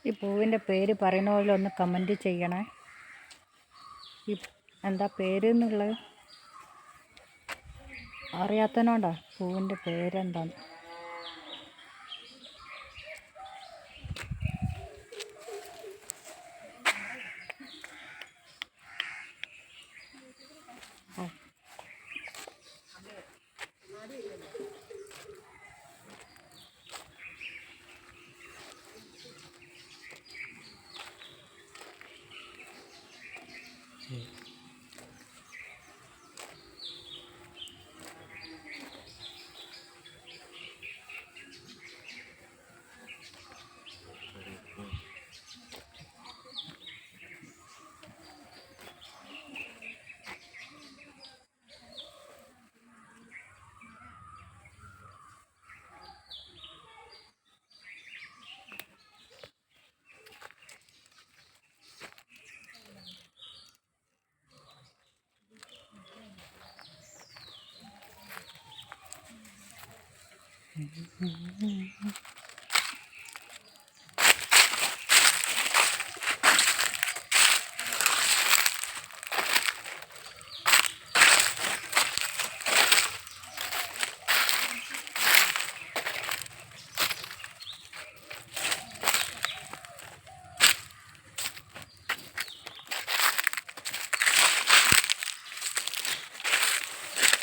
ഈ പൂവിൻ്റെ പേര് പറയുന്ന പോലെ ഒന്ന് കമൻറ്റ് ചെയ്യണേ. ഈ എന്താ പേര് എന്നുള്ളത് അറിയാത്തതിനോണ്ടാ പൂവിൻ്റെ പേരെന്താന്ന്.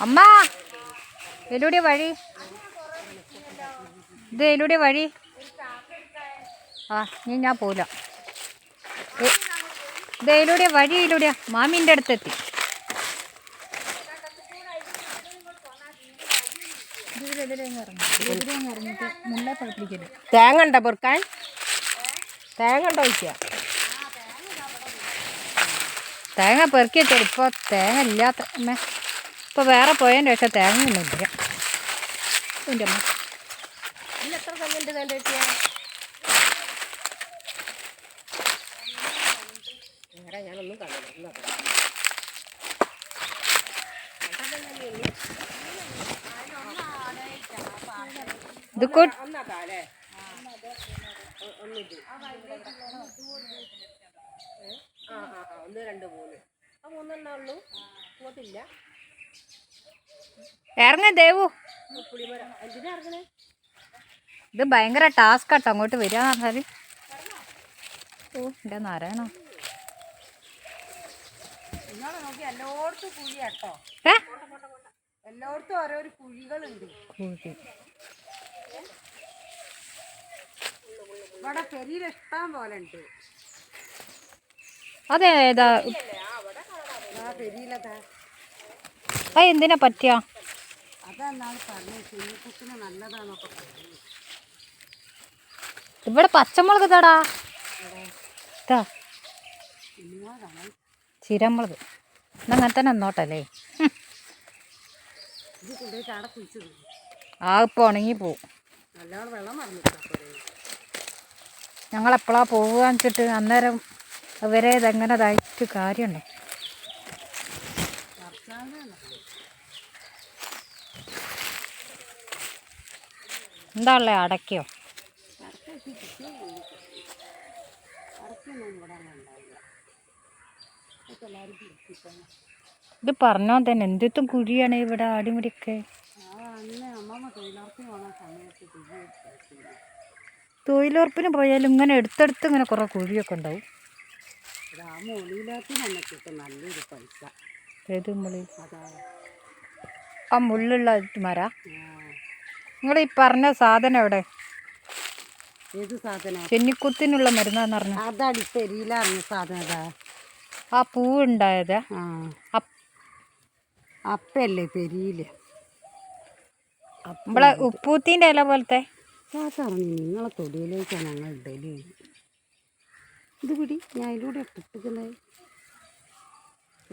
അമ്മ എലൂടെ വഴി, ഇത് എലൂടെ വഴി. ഞാൻ പോല ഇത് എലൂടെ വഴി, എലൂടെയാ മാമീൻ്റെ അടുത്തെത്തി. തേങ്ങ ഉണ്ടോ പൊറുക്കാൻ? തേങ്ങ ഉണ്ടോ ചോദിക്കുക. തേങ്ങ പെറുക്കി വെച്ചാൽ ഇപ്പോൾ തേങ്ങ ഇല്ലാത്ത അമ്മ. ഇപ്പോൾ വേറെ പോയതിൻ്റെ ശേഷം തേങ്ങയൊന്നുമില്ല. എൻ്റെ അമ്മ എത്ര തെങ്ങുണ്ട് കണ്ടു കിട്ടിയാ? ഞാനൊന്നും കണ്ടില്ല. ഇത് ഒന്ന് രണ്ട് മൂന്ന് മൂന്നെണ്ണ ഉള്ളൂ. ഇങ്ങോട്ടില്ല. ഇറങ്ങ ദേവു. എന്തിനാ ഇറങ്ങണേ? ഇത് ഭയങ്കര ടാസ്ക് ആട്ടോ അങ്ങോട്ട് വരിക എന്ന് പറഞ്ഞാൽ. എൻ്റെ നാരായണ നോക്കി എല്ലായിടത്തും കുഴിയാട്ടോ. എല്ലായിടത്തും ഓരോരോ കുഴികളുണ്ട്. ഇവിടെ പെരിയിൽ ഇഷ്ടം പോലെ ഉണ്ട്. അതേതാ പെരിയിലതാ. എന്തിനാ പറ്റിയ? അതെന്നാണ് പറഞ്ഞത്, കുഞ്ഞിക്കുട്ടിന് നല്ലതാന്നൊക്കെ പറഞ്ഞു. ഇവിടെ പച്ചമുളക് തടാ, ചിരമുളക് എന്നങ്ങനെ തന്നെ എന്നോട്ടല്ലേ. ഇത് കൊണ്ടുപോയിട്ട് അവിടെ കുഴിച്ചു ഇപ്പോൾ ഉണങ്ങി പോവും. നല്ലോണം വെള്ളം മറന്നു. ഞങ്ങളെപ്പോഴാ പോവുക വെച്ചിട്ട് അന്നേരം അവരെ ഇതെങ്ങനെ ഇതായിട്ട് കാര്യമുണ്ടോ? എന്താ ഉള്ളത്? അടയ്ക്കോ? ഇത് പറഞ്ഞോ തന്നെ എന്തും കുഴിയാണ് ഇവിടെ ആടിമുടിയൊക്കെ. തൊഴിലുറപ്പിന് പോയാലും ഇങ്ങനെ എടുത്തെടുത്ത് ഇങ്ങനെ കുറേ കുഴിയൊക്കെ ഉണ്ടാവും. നല്ലൊരു പൈസ. ഏത് മുളി? ആ മുള്ളുള്ള മര. നിങ്ങൾ ഈ പറഞ്ഞ സാധനം എവിടെ? ഏത് സാധനം? ചെന്നിക്കുത്തിനുള്ള മരുന്നാന്ന് പറഞ്ഞു. അതാണ് പെരിയിലറിഞ്ഞ സാധനം. ആ പൂവുണ്ടായത് അപ്പല്ലേ പെരിയില്. നമ്മളെ ഉപ്പൂത്തിൻ്റെ ഇല പോലത്തെ അതറിഞ്ഞു. നിങ്ങളെ തൊടിയിലേക്കാണ് ഞങ്ങൾ ഡെയിലി. ഇത് പിടി, ഞാൻ അതിലൂടെ ഇട്ടിട്ടുള്ളത്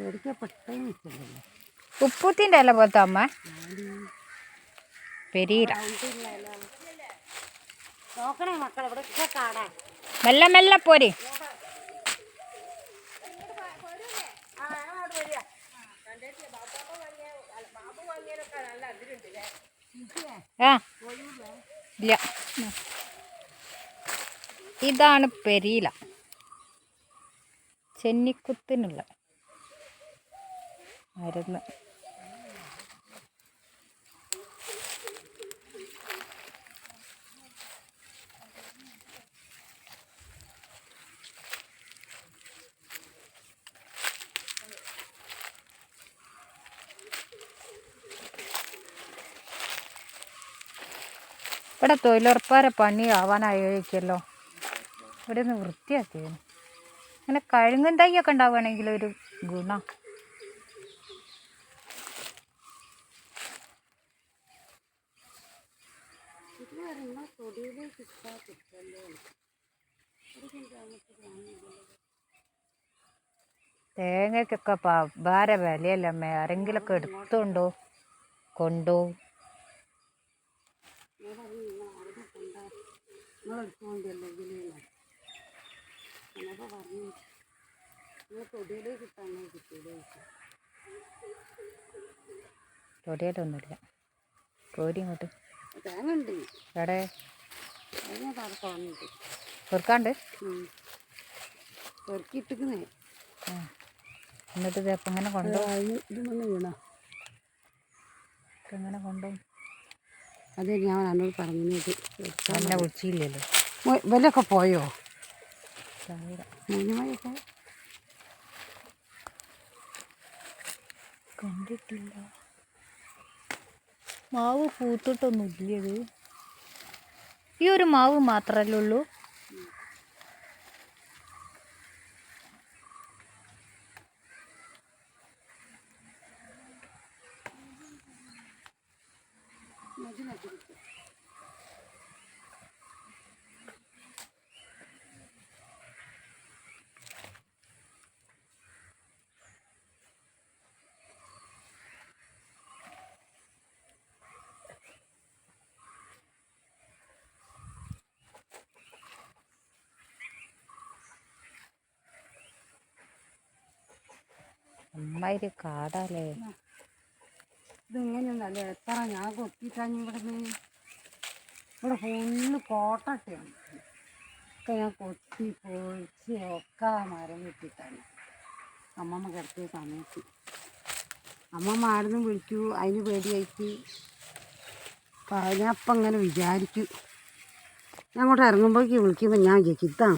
എവിടേക്കാ പെട്ടെന്ന് വെച്ചല്ലേ. ഉപ്പൂത്തിൻ്റെ ഇല പോലത്തെ അമ്മ പെരിയില. നോക്കണേ മക്കളെ, ഇവിടെ കാണാൻ. മെല്ലെ മെല്ലെ പോരെ. ഇല്ല, ഇതാണ് പെരീല, ചെന്നിക്കുത്തിനുള്ള മരുന്ന്. ഇവിടെ തൊഴിലുറപ്പാരെ പണി ആവാനായിരിക്കുമല്ലോ. ഇവിടെ ഒന്ന് വൃത്തിയാക്കിയത്. അങ്ങനെ കഴുങ്ങും തൈയൊക്കെ ഉണ്ടാവുകയാണെങ്കിൽ ഒരു ഗുണം. തേങ്ങയ്ക്കൊക്കെ ഭാര വിലയല്ലമ്മേ. ആരെങ്കിലൊക്കെ എടുത്തുകൊണ്ടോ കൊണ്ടോ. തൊടിയിലൊന്നുമില്ല. കോരി ഇങ്ങോട്ട് തേങ്ങ ഉണ്ട് എവിടെ കുറഞ്ഞിട്ട് പെറുക്കാണ്ട് പെറുക്കിയിട്ടിക്കുന്നേ. എന്നിട്ട് ഇത് എപ്പം ഇങ്ങനെ കൊണ്ടുപോകും? ഇതൊന്നും വീണ എങ്ങനെ കൊണ്ടുപോകും? അതെ ഞാൻ എന്നോട് പറഞ്ഞത്. എന്നെ വിളിച്ചില്ലല്ലോ. ഇവരൊക്കെ പോയോ? മൂന്നുമണിയൊക്കെ കണ്ടിട്ടില്ല. മാവ് പൂത്തിട്ടൊന്നും ഇല്ലത്. ഈ ഒരു മാവ് മാത്രമല്ലേ ഉള്ളൂ? അമ്മാതിരി കാടാലേ. ഇതിങ്ങനെയൊന്നല്ലേ എത്ര ഞാൻ കൊത്തിട്ടാഞ്ഞ് ഇവിടുന്ന്. ഇവിടെ ഫുള്ള് കോട്ടൊക്കെയാണ്. ഒക്കെ ഞാൻ കൊത്തി പൊളിച്ച് ഒക്കെ മരം വെട്ടിട്ടാണ് അമ്മമ്മ കിടത്തിയ സമയത്ത്. അമ്മമ്മ ആടുന്ന് വിളിക്കൂ, അതിന് പേടിയായിട്ട് പറഞ്ഞപ്പം ഇങ്ങനെ വിചാരിക്കും. ഞാൻ അങ്ങോട്ട് ഇറങ്ങുമ്പോഴേക്ക് വിളിക്കുമ്പോൾ ഞാൻ വിചാരിക്കും ഇതാണ്